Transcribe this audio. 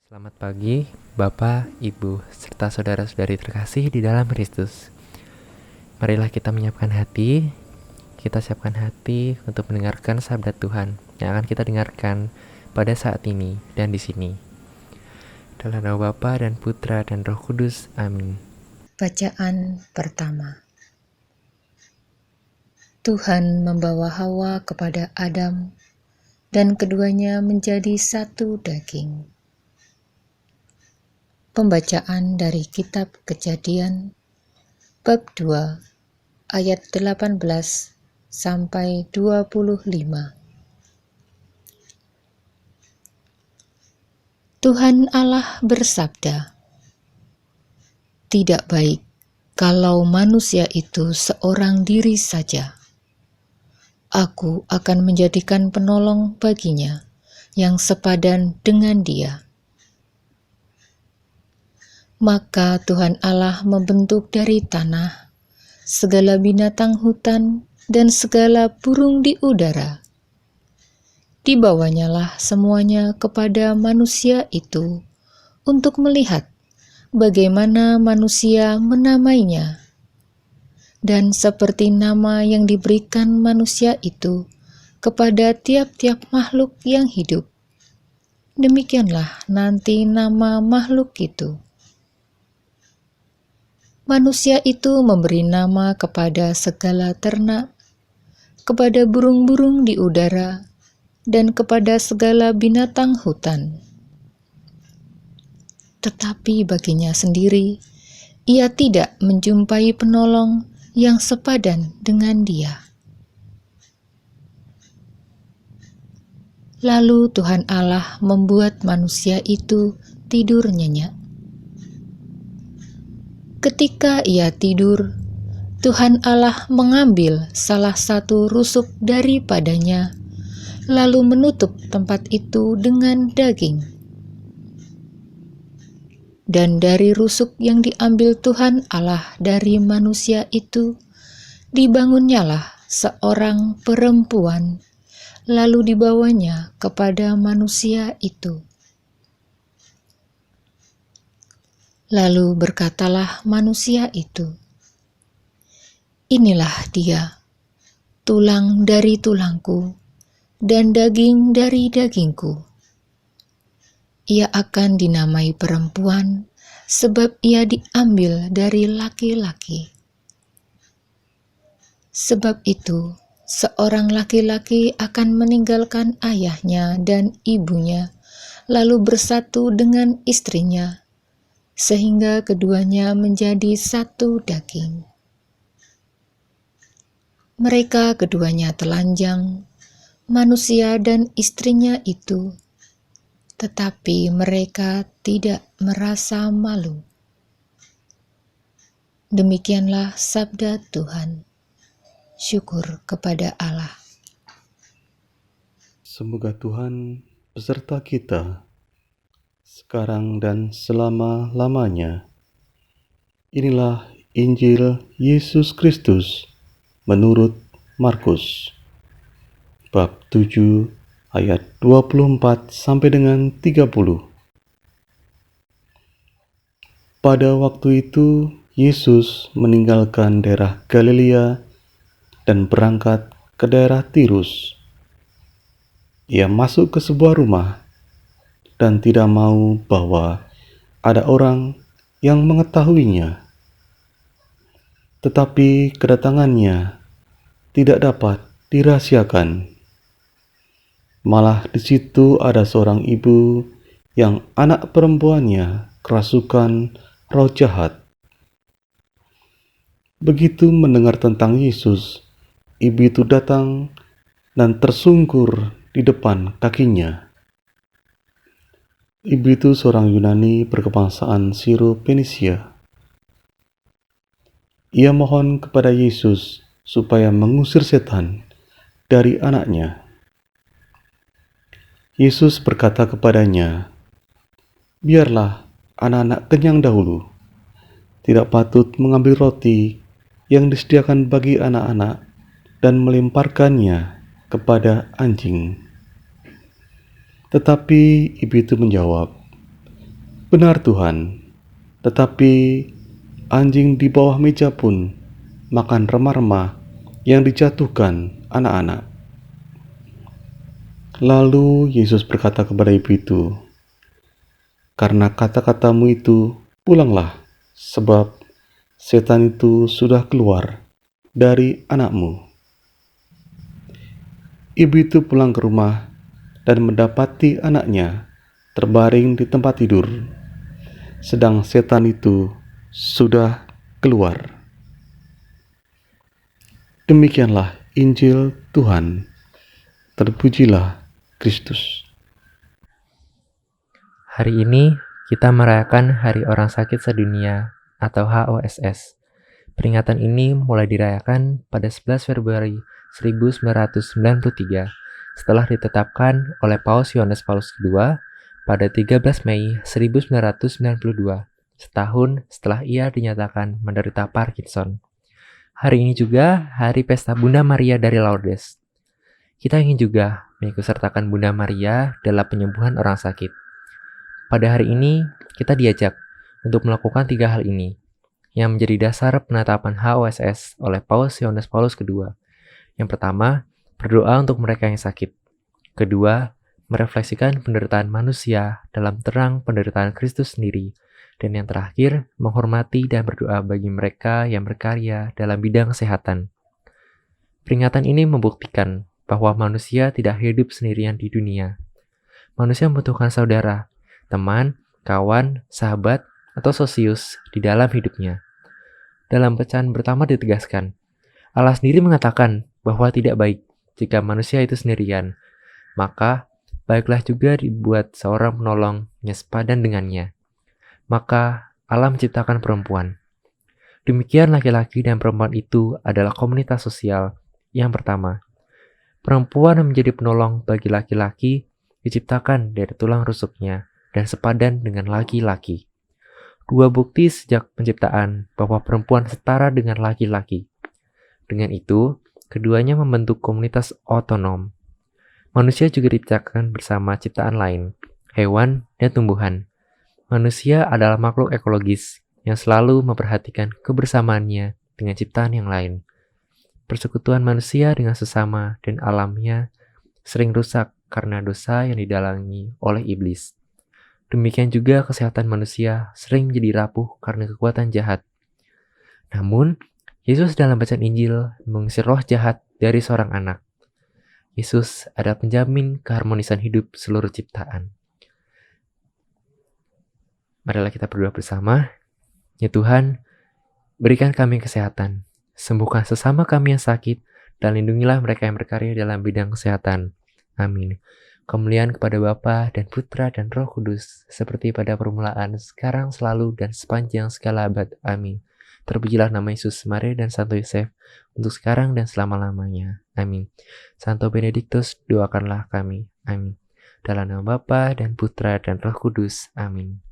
Selamat pagi, Bapak, Ibu, serta saudara-saudari terkasih di dalam Kristus. Marilah kita menyiapkan hati, kita siapkan hati untuk mendengarkan sabda Tuhan yang akan kita dengarkan pada saat ini dan di sini. Dalam nama Bapa dan Putra dan Roh Kudus. Amin. Bacaan pertama. Tuhan membawa Hawa kepada Adam, dan keduanya menjadi satu daging. Pembacaan dari Kitab Kejadian, bab 2, ayat 18 sampai 25. Tuhan Allah bersabda, "Tidak baik kalau manusia itu seorang diri saja. Aku akan menjadikan penolong baginya yang sepadan dengan dia." Maka Tuhan Allah membentuk dari tanah segala binatang hutan dan segala burung di udara. Dibawanyalah semuanya kepada manusia itu untuk melihat bagaimana manusia menamainya. Dan seperti nama yang diberikan manusia itu kepada tiap-tiap makhluk yang hidup, demikianlah nanti nama makhluk itu. Manusia itu memberi nama kepada segala ternak, kepada burung-burung di udara, dan kepada segala binatang hutan. Tetapi baginya sendiri, ia tidak menjumpai penolong yang sepadan dengan dia. Lalu Tuhan Allah membuat manusia itu tidur nyenyak. Ketika ia tidur, Tuhan Allah mengambil salah satu rusuk daripadanya, lalu menutup tempat itu dengan daging. Dan dari rusuk yang diambil Tuhan Allah dari manusia itu, dibangunnyalah seorang perempuan, lalu dibawanya kepada manusia itu. Lalu berkatalah manusia itu, "Inilah dia, tulang dari tulangku dan daging dari dagingku. Ia akan dinamai perempuan, sebab ia diambil dari laki-laki. Sebab itu, seorang laki-laki akan meninggalkan ayahnya dan ibunya, lalu bersatu dengan istrinya, sehingga keduanya menjadi satu daging. Mereka keduanya telanjang, manusia dan istrinya itu, tetapi mereka tidak merasa malu." Demikianlah sabda Tuhan. Syukur kepada Allah. Semoga Tuhan beserta kita sekarang dan selama-lamanya. Inilah Injil Yesus Kristus menurut Markus bab 7 ayat 24 sampai dengan 30. Pada waktu itu Yesus meninggalkan daerah Galilea dan berangkat ke daerah Tirus. Ia masuk ke sebuah rumah dan tidak mau bahwa ada orang yang mengetahuinya. Tetapi kedatangannya tidak dapat dirahasiakan. Malah di situ ada seorang ibu yang anak perempuannya kerasukan roh jahat. Begitu mendengar tentang Yesus, ibu itu datang dan tersungkur di depan kakinya. Ibu itu seorang Yunani berkebangsaan Siro-Fenisia. Ia mohon kepada Yesus supaya mengusir setan dari anaknya. Yesus berkata kepadanya, "Biarlah anak-anak kenyang dahulu. Tidak patut mengambil roti yang disediakan bagi anak-anak dan melemparkannya kepada anjing." Tetapi ibu itu menjawab, Benar Tuhan, tetapi anjing di bawah meja pun makan remah-remah yang dijatuhkan anak-anak. Lalu Yesus berkata kepada ibu itu, "Karena kata-katamu itu, pulanglah, sebab setan itu sudah keluar dari anakmu." Ibu itu pulang ke rumah dan mendapati anaknya terbaring di tempat tidur, sedang setan itu sudah keluar. Demikianlah Injil Tuhan. Terpujilah Kristus. Hari ini kita merayakan Hari Orang Sakit Sedunia atau HOSS. Peringatan ini mulai dirayakan pada 11 Februari 1993 setelah ditetapkan oleh Paus Yohanes Paulus II pada 13 Mei 1992, setahun setelah ia dinyatakan menderita Parkinson. Hari ini juga hari pesta Bunda Maria dari Lourdes. Kita ingin juga mengikutsertakan Bunda Maria dalam penyembuhan orang sakit. Pada hari ini, kita diajak untuk melakukan 3 hal ini, yang menjadi dasar penetapan HOSS oleh Paus Yohanes Paulus II. Yang pertama, berdoa untuk mereka yang sakit. Kedua, merefleksikan penderitaan manusia dalam terang penderitaan Kristus sendiri. Dan yang terakhir, menghormati dan berdoa bagi mereka yang berkarya dalam bidang kesehatan. Peringatan ini membuktikan bahwa manusia tidak hidup sendirian di dunia. Manusia membutuhkan saudara, teman, kawan, sahabat, atau sosius di dalam hidupnya. Dalam bacaan pertama ditegaskan, Allah sendiri mengatakan bahwa tidak baik jika manusia itu sendirian, maka baiklah juga dibuat seorang penolong yang sepadan dengannya. Maka Allah menciptakan perempuan. Demikian laki-laki dan perempuan itu adalah komunitas sosial yang pertama. Perempuan yang menjadi penolong bagi laki-laki diciptakan dari tulang rusuknya dan sepadan dengan laki-laki. 2 bukti sejak penciptaan bahwa perempuan setara dengan laki-laki. Dengan itu, keduanya membentuk komunitas otonom. Manusia juga diciptakan bersama ciptaan lain, hewan dan tumbuhan. Manusia adalah makhluk ekologis yang selalu memperhatikan kebersamaannya dengan ciptaan yang lain. Persekutuan manusia dengan sesama dan alamnya sering rusak karena dosa yang didalangi oleh iblis. Demikian juga kesehatan manusia sering menjadi rapuh karena kekuatan jahat. Namun, Yesus dalam bacaan Injil mengusir roh jahat dari seorang anak. Yesus adalah penjamin keharmonisan hidup seluruh ciptaan. Marilah kita berdoa bersama. Ya Tuhan, berikan kami kesehatan, sembuhkan sesama kami yang sakit, dan lindungilah mereka yang berkarya dalam bidang kesehatan. Amin. Kemuliaan kepada Bapa dan Putra dan Roh Kudus, seperti pada permulaan, sekarang, selalu, dan sepanjang segala abad. Amin. Terpujilah nama Yesus, Maria, dan Santo Yosef, untuk sekarang dan selama-lamanya. Amin. Santo Benediktus, doakanlah kami. Amin. Dalam nama Bapa dan Putra dan Roh Kudus. Amin.